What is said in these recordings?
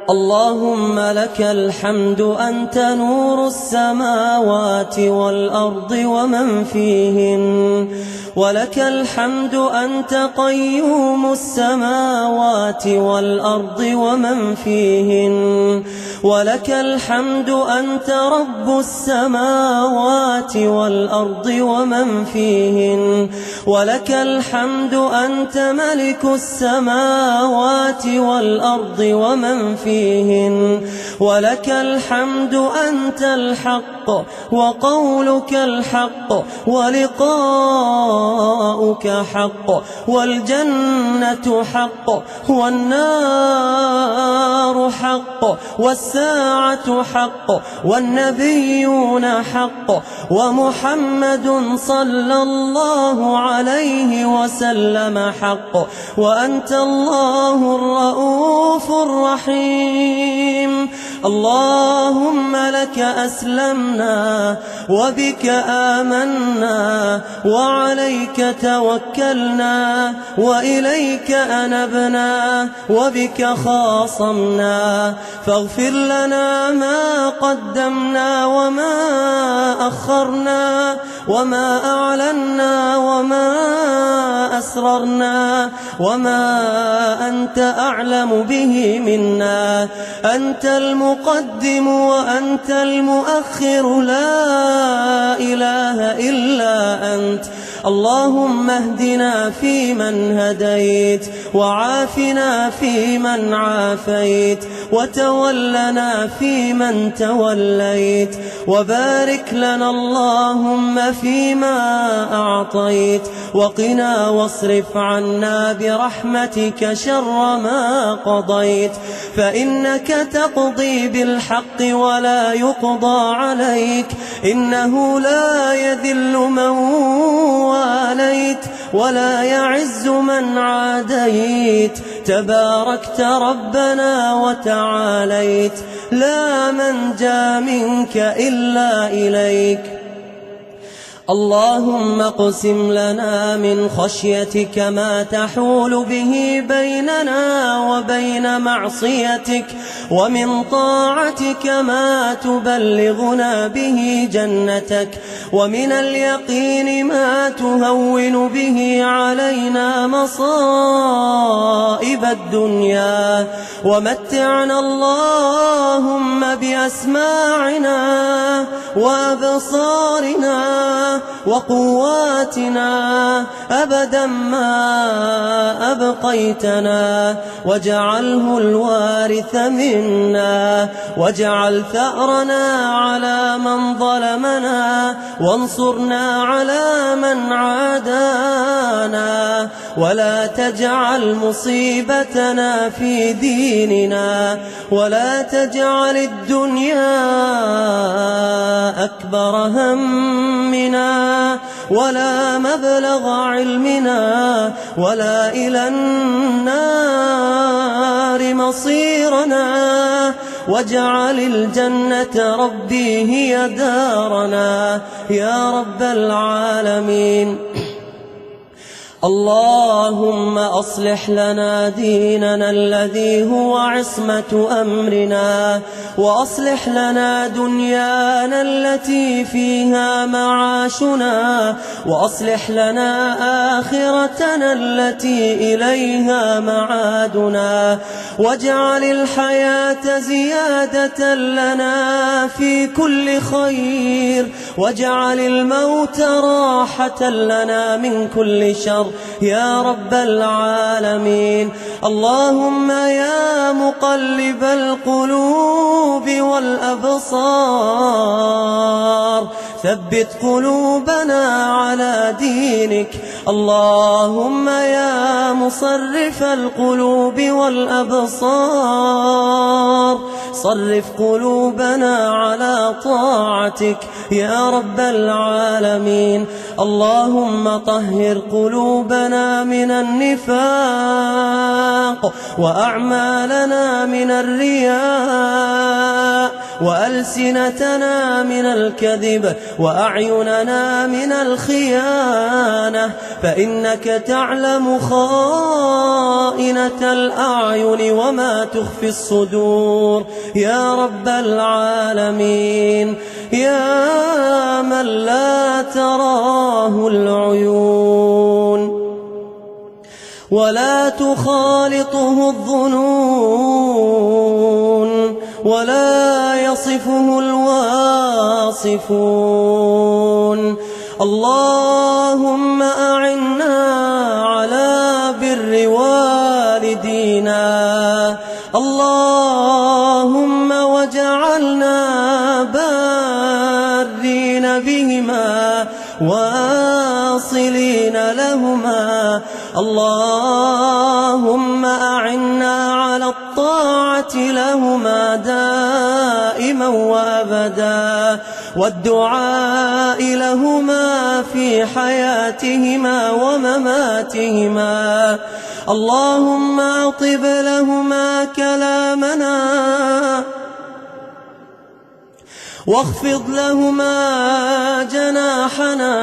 اللهم لك الحمد أنت نور السماوات والأرض ومن فيهن، ولك الحمد أنت قيوم السماوات والأرض ومن فيهن، ولك الحمد أنت رب السماوات والأرض ومن فيهن، ولك الحمد أنت ملك السماوات والأرض ومن فيهن، ولك الحمد أنت الحق وقولك الحق ولقاؤك حق، والجنة حق والنار حق والساعة حق والنبيون حق ومحمد صلى الله عليه وسلم حق، وأنت الله الرؤوف الرحيم. اللهم لك أسلمنا وبك آمنا وعليك توكلنا وإليك أنبنا وبك خاصمنا، فاغفر لنا ما قدمنا وما أخرنا وما أعلنا وما أسررنا وما أنت أعلم به منا. أنت المقدم وأنت المؤخر، لا إله إلا أنت. اللهم اهدنا فيمن هديت، وعافنا فيمن عافيت، وتولنا فيمن توليت، وبارك لنا اللهم فيما أعطيت، وقنا واصرف عنا برحمتك شر ما قضيت، فإنك تقضي بالحق ولا يقضى عليك، إنه لا يذل من واليت ولا يعز من عاديت، تباركت ربنا وتعاليت، لا منجا منك إلا إليك. اللهم اقسم لنا من خشيتك ما تحول به بيننا وبين معصيتك، ومن طاعتك ما تبلغنا به جنتك، ومن اليقين ما تهون به علينا مصائب الدنيا، ومتعنا اللهم بأسماعنا وأبصارنا وقواتنا أبدا ما أبقيتنا، واجعله الوارث منا، واجعل ثأرنا على من ظلمنا، وانصرنا على من عادانا، ولا تجعل مصيبتنا في ديننا، ولا تجعل الدنيا أكبر همنا ولا مبلغ علمنا ولا إلى النار مصيرنا، واجعل الجنة ربي هي دارنا يا رب العالمين. اللهم أصلح لنا ديننا الذي هو عصمة أمرنا، وأصلح لنا دنيانا التي فيها معاشنا، وأصلح لنا آخرتنا التي إليها معادنا، واجعل الحياة زيادة لنا في كل خير، واجعل الموت راحة لنا من كل شر يا رب العالمين. اللهم يا مقلب القلوب والأبصار ثبت قلوبنا على دينك. اللهم يا مصرف القلوب والأبصار صرف قلوبنا على طاعتك يا رب العالمين. اللهم طهر قلوبنا من النفاق وأعمالنا من الرياء وألسنتنا من الكذب وأعيننا من الخيانة، فإنك تعلم خائنة الأعين وما تخفي الصدور يا رب العالمين، يا من لا تراه العيون ولا تخالطه الظنون ولا يصفه الواصفون. اللهم أعنا على بر والدينا، اللهم واجعلنا بارين بهما واصلين لهما، اللهم أعنا على الطاعة لهما دائما وأبدا، والدعاء لهما في حياتهما ومماتهما. اللهم أطب لهما كلامنا واخفض لهما جناحنا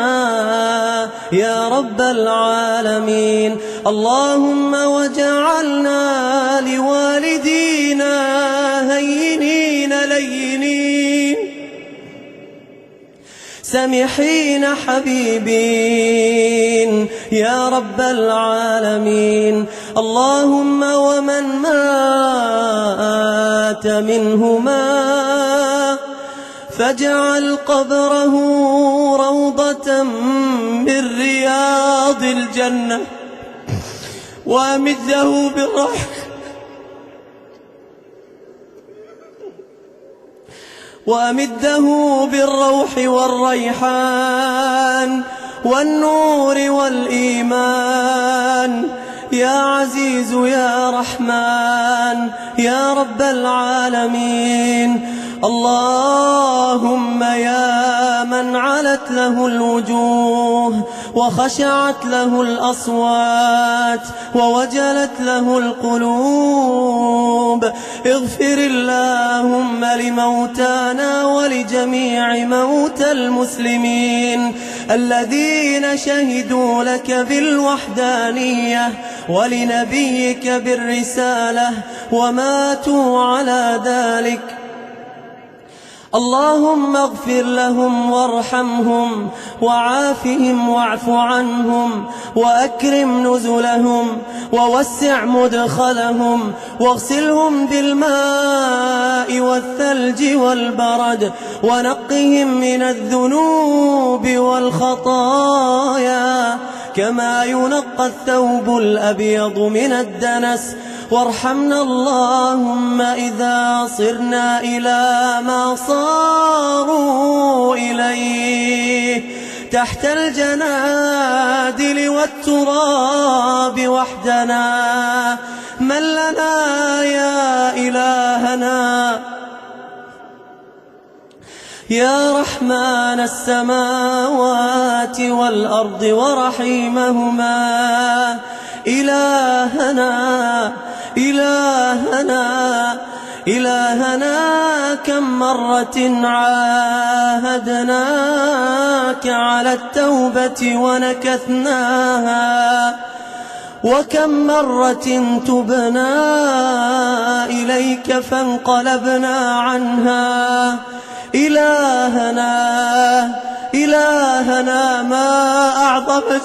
يا رب العالمين. اللهم واجعلنا لوالدينا هينين لينين سمحين حبيبين يا رب العالمين. اللهم ومن مات منهما فاجعل قبره روضة من رياض الجنة، وأمده بالروح والريحان والنور والإيمان يا عزيز يا رحمن يا رب العالمين. اللهم يا من علت له الوجوه وخشعت له الأصوات ووجلت له القلوب، اغفر اللهم لموتانا ولجميع موتى المسلمين الذين شهدوا لك بالوحدانية ولنبيك بالرسالة وماتوا على ذلك. اللهم اغفر لهم وارحمهم وعافهم واعف عنهم وأكرم نزلهم ووسع مدخلهم واغسلهم بالماء والثلج والبرد ونقهم من الذنوب والخطايا كما ينقى الثوب الأبيض من الدنس. وارحمنا اللهم إذا صرنا إلى ما صاروا إليه تحت الجنادل والتراب وحدنا، من لنا يا إلهنا يا رحمن السماوات والأرض ورحيمهما. إلهنا كم مرة عاهدناك على التوبة ونكثناها، وكم مرة تبنا إليك فانقلبنا عنها. إلهنا ما أعظمك